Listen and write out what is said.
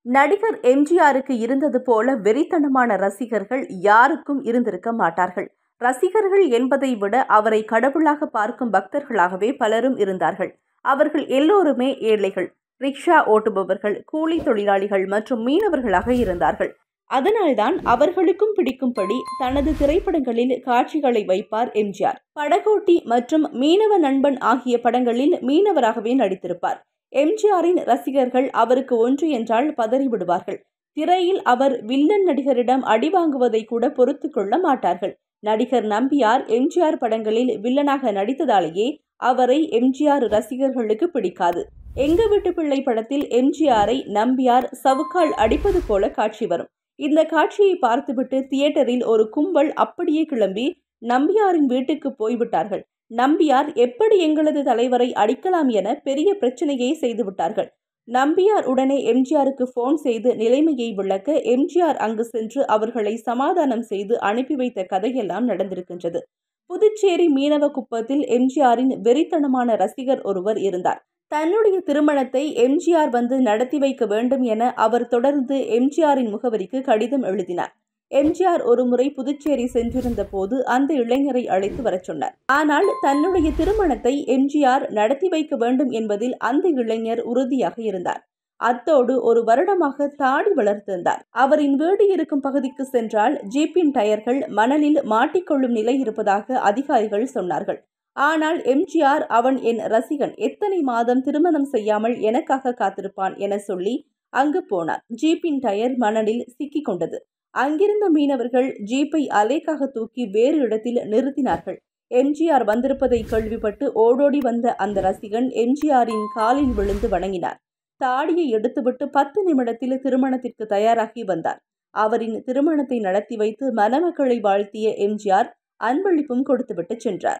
நடிகர் எம்ஜிஆருக்கு இருந்தது போல வெறித்தனமான ரசிகர்கள் யாருக்கும் இருந்திருக்க மாட்டார்கள். ரசிகர்கள் என்பதை விட அவரை கடவுளாக பார்க்கும் பக்தர்களாகவே பலரும் இருந்தார்கள். அவர்கள் எல்லோருமே ஏழைகள், ரிக்ஷா ஓட்டுபவர்கள், கூலி தொழிலாளிகள் மற்றும் மீனவர்களாக இருந்தார்கள். அதனால்தான் அவர்களுக்கும் பிடிக்கும்படி தனது திரைப்படங்களில் காட்சிகளை வைப்பார் எம்ஜிஆர். படகோட்டி மற்றும் மீனவ நண்பன் ஆகிய படங்களில் மீனவராகவே நடித்திருப்பார். எம்ஜிஆரின் ரசிகர்கள் அவருக்கு ஒன்று என்றால் பதறிவிடுவார்கள். திரையில் அவர் வில்லன் நடிகரிடம் அடி வாங்குவதை கூட பொறுத்து கொள்ள மாட்டார்கள். நடிகர் நம்பியார் எம்ஜிஆர் படங்களில் வில்லனாக நடித்ததாலேயே அவரை எம்ஜிஆர் ரசிகர்களுக்கு பிடிக்காது. எங்க வீட்டு பிள்ளை படத்தில் எம்ஜிஆரை நம்பியார் சவுக்கால் அடிப்பது போல காட்சி வரும். இந்த காட்சியை பார்த்துவிட்டு தியேட்டரில் ஒரு கும்பல் அப்படியே கிளம்பி நம்பியாரின் வீட்டுக்கு போய்விட்டார்கள். நம்பியார் எப்படி எங்களது தலைவரை அடிக்கலாம் என பெரிய பிரச்சனையை செய்து விட்டார்கள். நம்பியார் உடனே எம்ஜிஆருக்கு போன் செய்து நிலைமையை விளக்க எம்ஜிஆர் அங்கு சென்று அவர்களை சமாதானம் செய்து அனுப்பி வைத்த கதையெல்லாம் நடந்திருக்கின்றது. புதுச்சேரி மீனவ குப்பத்தில் எம்ஜிஆரின் வெறித்தனமான ரசிகர் ஒருவர் இருந்தார். தன்னுடைய திருமணத்தை எம்ஜிஆர் வந்து நடத்தி வைக்க வேண்டும் என அவர் தொடர்ந்து எம்ஜிஆரின் முகவரிக்கு கடிதம் எழுதினார். எம்ஜிஆர் ஒருமுறை புதுச்சேரி சென்றிருந்த போது அந்த இளைஞரை அழைத்து வரச் சொன்னார். ஆனால் தன்னுடைய திருமணத்தை எம்ஜிஆர் நடத்தி வைக்க வேண்டும் என்பதில் அந்த இளைஞர் உறுதியாக இருந்தார். அத்தோடு ஒரு வருடமாக தாடி வளர்த்திருந்தார். அவரின் வீடு இருக்கும் பகுதிக்கு சென்றால் ஜீப்பின் டயர்கள் மணலில் மாட்டிக்கொள்ளும் நிலை இருப்பதாக அதிகாரிகள் சொன்னார்கள். ஆனால் எம்ஜிஆர் அவன் என் ரசிகன், எத்தனை மாதம் திருமணம் செய்யாமல் எனக்காக காத்திருப்பான் என சொல்லி அங்கு போனார். ஜீப்பின் டயர் மணலில் சிக்கிக் கொண்டது. அங்கிருந்த மீனவர்கள் ஜீப்பை அலைக்காக தூக்கி வேறு இடத்தில் நிறுத்தினார்கள். எம்ஜிஆர் வந்திருப்பதை கேள்விப்பட்டு ஓடோடி வந்த அந்த ரசிகன் எம்ஜிஆரின் காலில் விழுந்து வணங்கினார். தாடியை எடுத்துவிட்டு 10 நிமிடத்தில் திருமணத்திற்கு தயாராகி வந்தார். அவரின் திருமணத்தை நடத்தி வைத்து மணமக்களை வாழ்த்திய எம்ஜிஆர் அன்பளிப்பும் கொடுத்துவிட்டு சென்றார்.